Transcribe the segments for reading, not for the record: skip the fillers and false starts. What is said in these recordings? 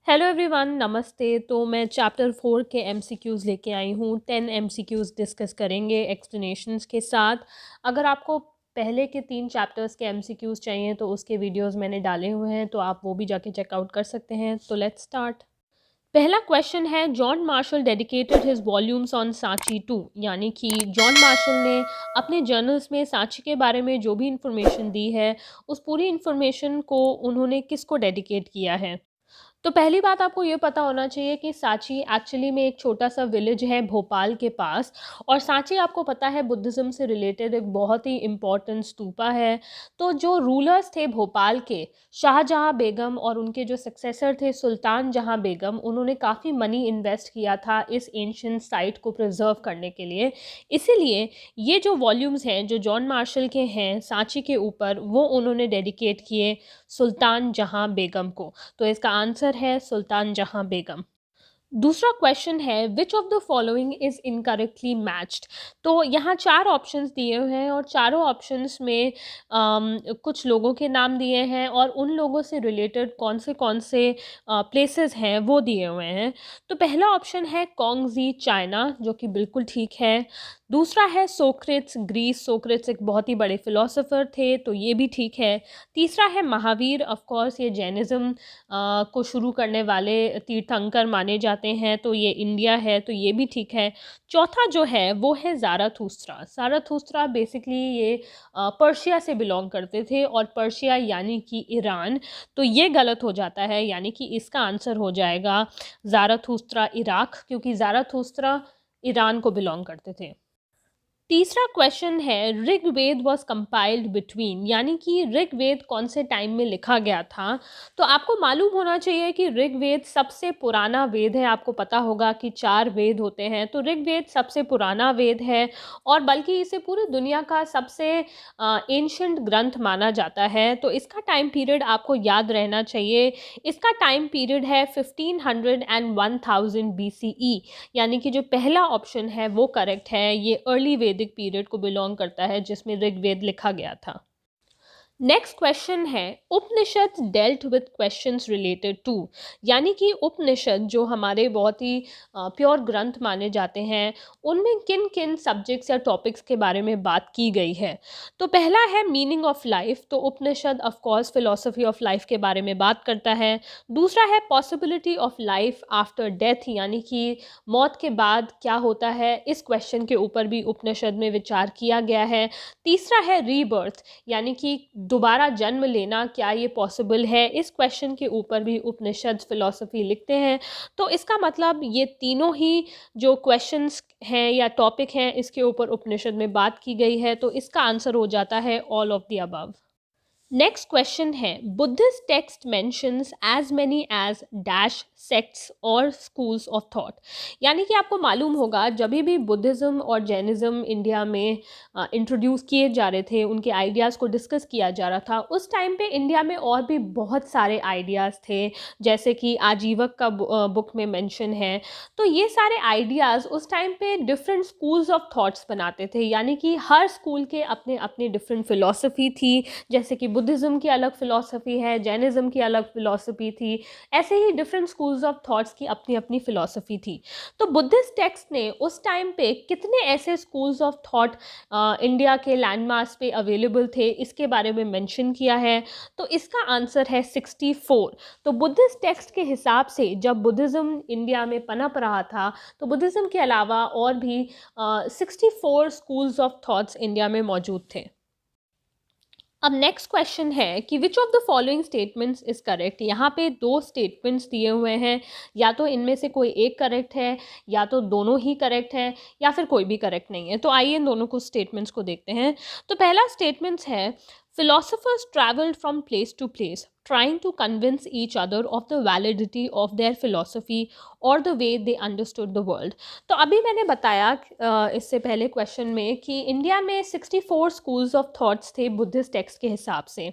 Hello everyone, नमस्ते। तो मैं चैप्टर 4 के एमसीक्यूज़ लेके आई हूँ। 10 एमसीक्यूज़ डिस्कस करेंगे एक्सप्लेनेशंस के साथ। अगर आपको पहले के 3 चैप्टर्स के एमसीक्यूज़ चाहिए तो उसके वीडियोस मैंने डाले हुए हैं, तो आप वो भी जाके चेकआउट कर सकते हैं। तो लेट्स स्टार्ट। पहला क्वेश्चन है, John Marshall dedicated his volumes on Sanchi to, यानी कि जॉन मार्शल ने अपने जर्नल्स में सांची के बारे में जो भी इंफॉर्मेशन दी है, उस पूरी इंफॉर्मेशन को उन्होंने किसको डेडिकेट किया है। तो पहली बात आपको ये पता होना चाहिए कि सांची एक्चुअली में एक छोटा सा विलेज है भोपाल के पास। और सांची आपको पता है बुद्धिज़्म से रिलेटेड एक बहुत ही इम्पॉर्टेंट स्तूपा है। तो जो रूलर्स थे भोपाल के, शाहजहाँ बेगम और उनके जो सक्सेसर थे सुल्तान जहाँ बेगम, उन्होंने काफ़ी मनी इन्वेस्ट किया था इस एंशिएंट साइट को प्रिजर्व करने के लिए। इसीलिए ये जो वॉल्यूम्स हैं जो जॉन मार्शल के हैं सांची के ऊपर, वो उन्होंने डेडिकेट किए सुल्तान जहाँ बेगम को। तो इसका आंसर है सुल्तान जहाँ बेगम। दूसरा क्वेश्चन है, which of the following is incorrectly matched. तो यहाँ 4 ऑप्शंस दिए हुए हैं और चारों ऑप्शंस में कुछ लोगों के नाम दिए हैं और उन लोगों से रिलेटेड कौन से प्लेसेस हैं वो दिए हुए हैं। तो पहला ऑप्शन है कॉन्गजी चाइना, जो कि बिल्कुल ठीक है। दूसरा है सोक्रेट्स ग्रीस, सोक्रेट्स एक बहुत ही बड़े फिलोसोफर थे, तो ये भी ठीक है। तीसरा है महावीर, ऑफ कोर्स ये जैनिज़्म को शुरू करने वाले तीर्थंकर माने जाते हैं, तो ये इंडिया है, तो ये भी ठीक है। चौथा जो है वो है ज़ाराथुस्त्रा। ज़ाराथुस्त्रा बेसिकली ये पर्शिया से बिलोंग करते थे, और पर्शिया यानी कि ईरान, तो ये गलत हो जाता है, यानी कि इसका आंसर हो जाएगा ज़ाराथुस्त्रा इराक, क्योंकि ज़ाराथुस्त्रा ईरान को बिलोंग करते थे। तीसरा क्वेश्चन है, ऋग्वेद वॉज कंपाइल्ड बिटवीन, यानी कि ऋग्वेद कौन से टाइम में लिखा गया था। तो आपको मालूम होना चाहिए कि ऋग्वेद सबसे पुराना वेद है। आपको पता होगा कि 4 वेद होते हैं, तो ऋग्वेद सबसे पुराना वेद है, और बल्कि इसे पूरी दुनिया का सबसे एंशंट ग्रंथ माना जाता है। तो इसका टाइम पीरियड आपको याद रहना चाहिए। इसका टाइम पीरियड है 1500 एंड 1000 BCE, यानी कि जो पहला ऑप्शन है वो करेक्ट है। ये अर्ली वैदिक पीरियड को बिलोंग करता है जिसमें ऋग्वेद लिखा गया था। नेक्स्ट क्वेश्चन है, Upanishad dealt with questions related to, यानी कि उपनिषद जो हमारे बहुत ही प्योर ग्रंथ माने जाते हैं, उनमें किन किन सब्जेक्ट्स या टॉपिक्स के बारे में बात की गई है। तो पहला है मीनिंग ऑफ लाइफ, तो Upanishad of course philosophy of life के बारे में बात करता है। दूसरा है possibility of life after death, यानी कि मौत के बाद क्या होता है, इस क्वेश्चन के ऊपर भी उपनिषद में विचार किया गया है। तीसरा है रीबर्थ, यानी कि दोबारा जन्म लेना, क्या ये पॉसिबल है, इस क्वेश्चन के ऊपर भी उपनिषद फिलॉसफी लिखते हैं। तो इसका मतलब ये तीनों ही जो क्वेश्चंस हैं या टॉपिक हैं, इसके ऊपर उपनिषद में बात की गई है, तो इसका आंसर हो जाता है all of the above. Next question है, Buddhist text mentions as many as dash sects और स्कूल्स ऑफ थॉट, यानी कि आपको मालूम होगा जब भी बुद्धिज़्म और जैनिज़्म इंडिया में इंट्रोड्यूस किए जा रहे थे, उनके आइडियाज़ को डिस्कस किया जा रहा था, उस टाइम पे इंडिया में और भी बहुत सारे आइडियाज़ थे, जैसे कि आजीवक का बुक में मेंशन है। तो ये सारे आइडियाज़ उस टाइम पे डिफरेंट स्कूल्स ऑफ थॉट्स बनाते थे, यानी कि हर स्कूल के अपने अपने डिफरेंट फिलॉसफी थी। जैसे कि बुद्धिज़्म की अलग फ़िलॉसफ़ी है, जैनिज़्म की अलग फ़िलॉसफ़ी थी, ऐसे ही डिफरेंट स्कूल्स ऑफ थॉट्स की अपनी अपनी फ़िलॉसफ़ी थी। तो बुद्धिस्ट टेक्स्ट ने उस टाइम पे कितने ऐसे स्कूल्स ऑफ थॉट इंडिया के लैंडमार्क्स पे अवेलेबल थे, इसके बारे में मेंशन किया है। तो इसका आंसर है 64। तो बुद्धिस्ट टेक्स्ट के हिसाब से जब बुद्धिज़्म इंडिया में पनप रहा था, तो बुद्धिज़्म के अलावा और भी 64 स्कूल्स ऑफ थॉट्स इंडिया में मौजूद थे। अब नेक्स्ट क्वेश्चन है कि विच of the following statements is correct. यहाँ पे 2 स्टेटमेंट्स दिए हुए हैं, या तो इनमें से कोई एक करेक्ट है, या तो दोनों ही करेक्ट है, या फिर कोई भी करेक्ट नहीं है। तो आइए इन दोनों को स्टेटमेंट्स को देखते हैं। तो पहला स्टेटमेंट्स है, philosophers traveled from place to place trying to convince each other of the validity of their philosophy or the way they understood the world। तो अभी मैंने बताया इससे पहले क्वेश्चन में कि इंडिया में 64 स्कूल्स ऑफ थॉट्स थे बुद्धिस्ट टेक्स्ट के हिसाब से।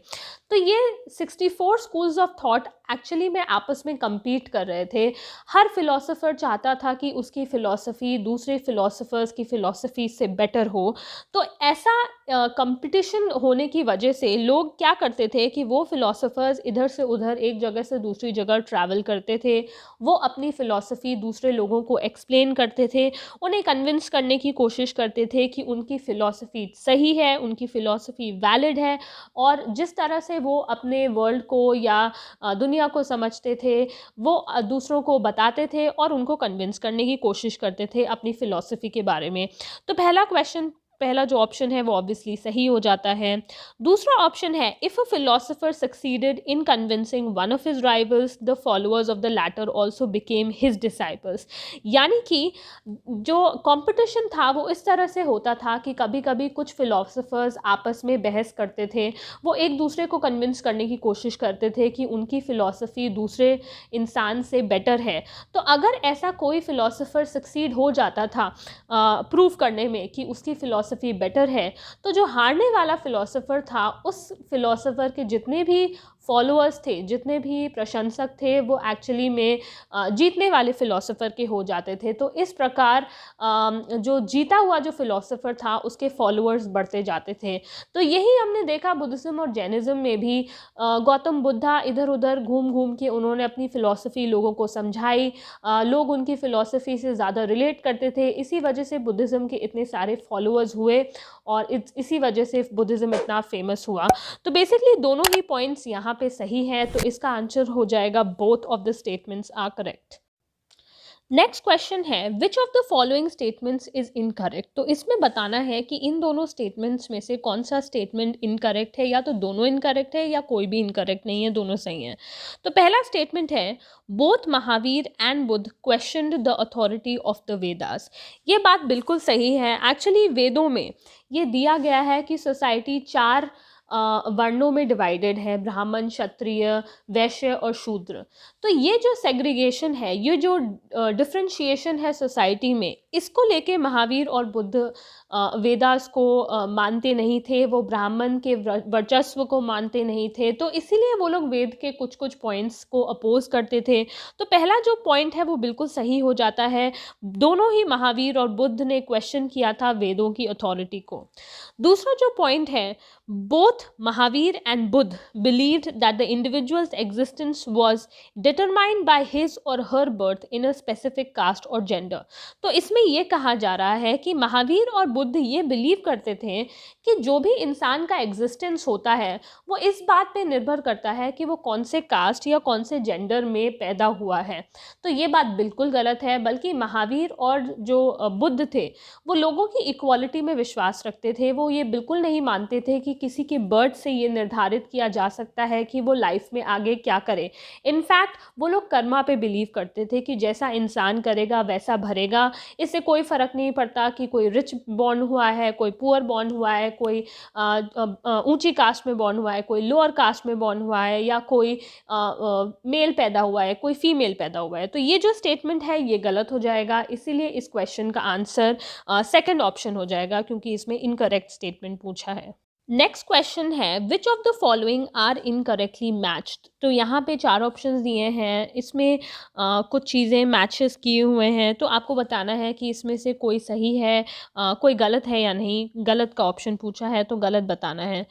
तो ये 64 स्कूल्स ऑफ थॉट एक्चुअली में आपस में compete कर रहे थे। हर फिलोसोफर चाहता था कि उसकी फ़िलॉसफ़ी दूसरे फिलोसोफर्स की फ़िलॉसफ़ी से बेटर हो। तो ऐसा कंपटीशन होने की वजह से लोग क्या करते थे कि वो फिलोसोफर्स इधर से उधर, एक जगह से दूसरी जगह ट्रैवल करते थे। वो अपनी फ़िलॉसफ़ी दूसरे लोगों को एक्सप्लेन करते थे, उन्हें कन्विंस करने की कोशिश करते थे कि उनकी फ़िलॉसफ़ी सही है, उनकी फ़िलॉसफ़ी वैलिड है, और जिस तरह से वो अपने वर्ल्ड को या दुनिया को समझते थे, वो दूसरों को बताते थे और उनको कन्विंस करने की कोशिश करते थे अपनी फ़िलॉसफ़ी के बारे में। तो पहला जो ऑप्शन है वो ऑब्वियसली सही हो जाता है। दूसरा ऑप्शन है, if a philosopher succeeded in convincing one of his rivals, the followers of the latter also became his disciples. यानी कि जो कंपटीशन था वो इस तरह से होता था कि कभी कभी कुछ फिलोसोफर्स आपस में बहस करते थे, वो एक दूसरे को कन्विंस करने की कोशिश करते थे कि उनकी फ़िलॉसफ़ी दूसरे इंसान से बेटर है। तो अगर ऐसा कोई फ़िलोसोफर सक्सीड हो जाता था प्रूव करने में कि उसकी फ़िलॉसफ़ी बेटर है, तो जो हारने वाला फ़िलॉसोफर था, उस फ़िलॉसोफर के जितने भी फॉलोअर्स थे, जितने भी प्रशंसक थे, वो एक्चुअली में जीतने वाले फ़िलॉसोफर के हो जाते थे। तो इस प्रकार जो जीता हुआ जो फ़िलॉसोफर था उसके फॉलोअर्स बढ़ते जाते थे। तो यही हमने देखा बुद्धिज़्म और जैनिज़्म में भी। गौतम बुद्धा इधर उधर घूम घूम के उन्होंने अपनी फ़िलॉसफ़ी लोगों को समझाई, लोग उनकी फ़िलॉसफ़ी से ज़्यादा रिलेट करते थे। इसी वजह से बुद्धिज़्म के इतने सारे फॉलोअर्स हुए और इसी वजह से बुद्धिज़्म इतना फेमस हुआ। तो बेसिकली दोनों ही पॉइंट्स यहाँ पे सही हैं, तो इसका आंसर हो जाएगा both of the statements are correct. Next question है, which of the following statements is incorrect. तो इसमें बताना है कि इन दोनों स्टेटमेंट्स में से कौन सा स्टेटमेंट इनकरेक्ट है, या तो दोनों इनकरेक्ट है या कोई भी इनकरेक्ट नहीं है, दोनों सही हैं। तो पहला स्टेटमेंट है, both Mahavir and Buddha questioned the authority of the Vedas. ये बात बिल्कुल सही है। एक्चुअली वेदों में ये दिया गया है कि सोसाइटी 4 वर्णों में डिवाइडेड है, ब्राह्मण, क्षत्रिय, वैश्य और शूद्र। तो ये जो सेग्रीगेशन है, ये जो डिफरेंशिएशन है सोसाइटी में, इसको लेके महावीर और बुद्ध वेदास को मानते नहीं थे, वो ब्राह्मण के वर्चस्व को मानते नहीं थे। तो इसीलिए वो लोग वेद के कुछ कुछ पॉइंट्स को अपोज करते थे। तो पहला जो पॉइंट है वो बिल्कुल सही हो जाता है। दोनों ही महावीर और बुद्ध ने क्वेश्चन किया था वेदों की अथॉरिटी को। दूसरा जो पॉइंट है, both Mahavir and Buddha believed that the individual's existence was determined by his or her birth in a specific caste or gender। तो इसमें यह कहा जा रहा है कि महावीर और बुद्ध ये बिलीव करते थे कि जो भी इंसान का एग्जिस्टेंस होता है वो इस बात पे निर्भर करता है कि वो कौन से कास्ट या कौन से जेंडर में पैदा हुआ है। तो ये बात बिल्कुल गलत है, बल्कि महावीर और जो बुद्ध थे वो लोगों की इक्वालिटी में विश्वास रखते थे। वो ये बिल्कुल नहीं मानते थे कि किसी की बर्थ से ये निर्धारित किया जा सकता है कि वो लाइफ में आगे क्या करे। इनफैक्ट वो लोग कर्मा पे बिलीव करते थे कि जैसा इंसान करेगा वैसा भरेगा। इससे कोई फ़र्क नहीं पड़ता कि कोई रिच बॉर्न हुआ है, कोई पुअर बॉर्न हुआ है, कोई ऊंची कास्ट में बॉर्न हुआ है, कोई लोअर कास्ट में बॉर्न हुआ है, या कोई मेल पैदा हुआ है, कोई फीमेल पैदा हुआ है। तो ये जो स्टेटमेंट है ये गलत हो जाएगा। इसीलिए इस क्वेश्चन का आंसर सेकंड ऑप्शन हो जाएगा, क्योंकि इसमें इनकरेक्ट स्टेटमेंट पूछा है। नेक्स्ट क्वेश्चन है, which of the following are incorrectly matched. तो यहाँ पे 4 ऑप्शंस दिए हैं, इसमें कुछ चीज़ें मैचेस किए हुए हैं, तो आपको बताना है कि इसमें से कोई सही है, कोई गलत है या नहीं। गलत का ऑप्शन पूछा है तो गलत बताना है।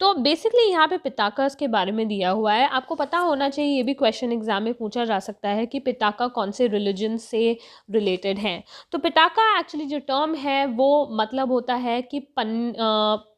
तो बेसिकली यहाँ पे पिताकस के बारे में दिया हुआ है। आपको पता होना चाहिए, ये भी क्वेश्चन एग्जाम में पूछा जा सकता है कि पिताका कौन से रिलीजन से रिलेटेड हैं। तो पिताका एक्चुअली जो टर्म है वो मतलब होता है कि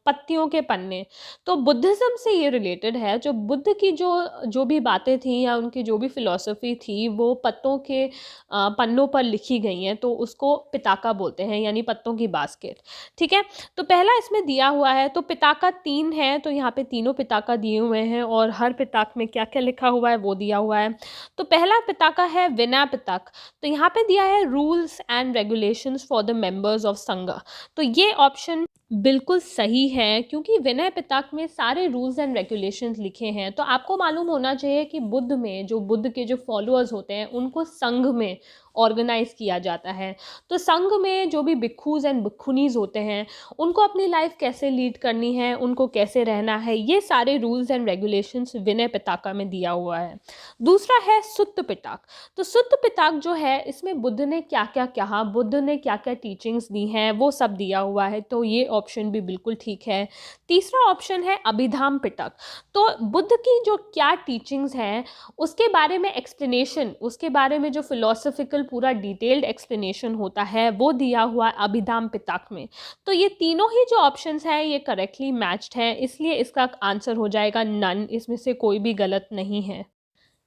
पत्तियों के पन्ने। तो बुद्धिज़्म से ये रिलेटेड है। जो बुद्ध की जो भी बातें थी या उनकी जो भी फ़िलॉसफ़ी थी वो पत्तों के पन्नों पर लिखी गई हैं, तो उसको पिताका बोलते हैं, यानी पत्तों की बास्केट। ठीक है, तो पहला इसमें दिया हुआ है। तो पिताका 3 है, तो यहाँ पे तीनों पिताका दिए हुए हैं और हर पिताक में क्या क्या लिखा हुआ है वो दिया हुआ है। तो पहला पिताका है विनय पिताक। तो यहाँ पे दिया है rules and regulations for the members of संघ। तो ये ऑप्शन बिल्कुल सही है, क्योंकि विनय पिटक में सारे रूल्स एंड रेगुलेशंस लिखे हैं। तो आपको मालूम होना चाहिए कि बुद्ध में जो बुद्ध के जो फॉलोअर्स होते हैं उनको संघ में ऑर्गेनाइज किया जाता है। तो संघ में जो भी भिक्षुज एंड भिक्षुनीज होते हैं उनको अपनी लाइफ कैसे लीड करनी है, उनको कैसे रहना रहना है, ये सारे rules and regulations Vinaya Pitaka में दिया हुआ है। दूसरा है सुत्त पिटक। तो सुत्त पिटक जो है इसमें बुद्ध ने क्या क्या कहा, बुद्ध ने क्या क्या टीचिंग्स दी हैं, वो सब दिया हुआ है, तो ये ऑप्शन भी बिल्कुल ठीक है। तीसरा ऑप्शन है अभिधाम पिटक। तो बुद्ध की जो क्या टीचिंग्स हैं उसके बारे में एक्सप्लेनेशन, उसके बारे में जो फिलोसफिकल पूरा डिटेल्ड एक्सप्लेनेशन होता है वो दिया हुआ है अभिधाम पिटक में। तो ये तीनों ही जो ऑप्शंस हैं ये करेक्टली मैच्ड हैं, इसलिए इसका आंसर हो जाएगा नन, इसमें से कोई भी गलत नहीं है।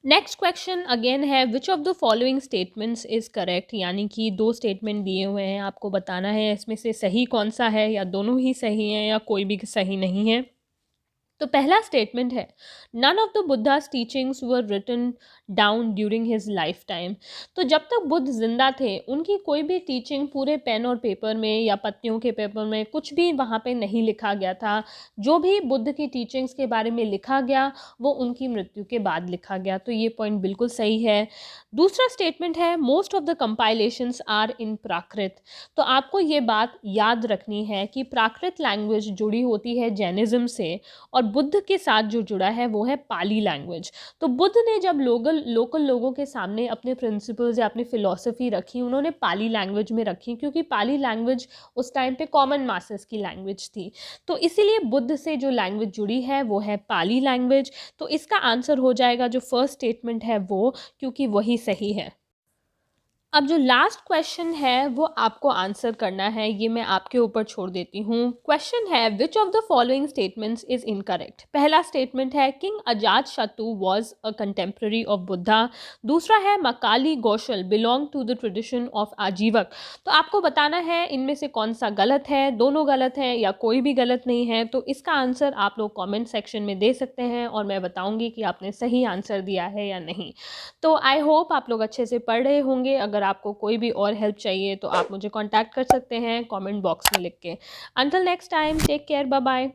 नेक्स्ट क्वेश्चन अगेन है which of the following statements is correct, यानी कि दो स्टेटमेंट दिए हुए हैं, आपको बताना है इसमें से सही कौन सा है, या दोनों ही सही हैं या कोई भी सही नहीं है। तो पहला स्टेटमेंट है none of the Buddha's teachings were written down during his life time. तो जब तक बुद्ध जिंदा थे उनकी कोई भी टीचिंग पूरे पेन और पेपर में या पत्तियों के पेपर में कुछ भी वहाँ पे नहीं लिखा गया था। जो भी बुद्ध की टीचिंग्स के बारे में लिखा गया वो उनकी मृत्यु के बाद लिखा गया, तो ये पॉइंट बिल्कुल सही है। दूसरा स्टेटमेंट है most of the compilations are in Prakrit. तो आपको ये बात याद रखनी है कि प्राकृत लैंग्वेज जुड़ी होती है जैनिज्म से, और बुद्ध के साथ जो जुड़ा है वो है पाली लैंग्वेज। तो बुद्ध ने जब लोकल लोगों के सामने अपने प्रिंसिपल्स या अपनी फ़िलॉसफी रखी, उन्होंने पाली लैंग्वेज में रखी, क्योंकि पाली लैंग्वेज उस टाइम पे कॉमन मासेस की लैंग्वेज थी। तो इसीलिए बुद्ध से जो लैंग्वेज जुड़ी है वो है पाली लैंग्वेज। तो इसका आंसर हो जाएगा जो फर्स्ट स्टेटमेंट है वो, क्योंकि वही सही है। अब जो लास्ट क्वेश्चन है वो आपको आंसर करना है, ये मैं आपके ऊपर छोड़ देती हूँ। क्वेश्चन है which of the following statements is incorrect. पहला स्टेटमेंट है king Ajatashatru was a contemporary of Buddha. दूसरा है Makkhali Gosala belong to the tradition of Ajivika. तो आपको बताना है इनमें से कौन सा गलत है, दोनों गलत हैं या कोई भी गलत नहीं है। तो इसका आंसर आप लोग कॉमेंट सेक्शन में दे सकते हैं और मैं बताऊँगी कि आपने सही आंसर दिया है या नहीं। तो आई होप आप लोग अच्छे से पढ़ रहे होंगे। अगर आपको कोई भी और हेल्प चाहिए तो आप मुझे कांटेक्ट कर सकते हैं कमेंट बॉक्स में लिख के। Until next time, take care, bye bye.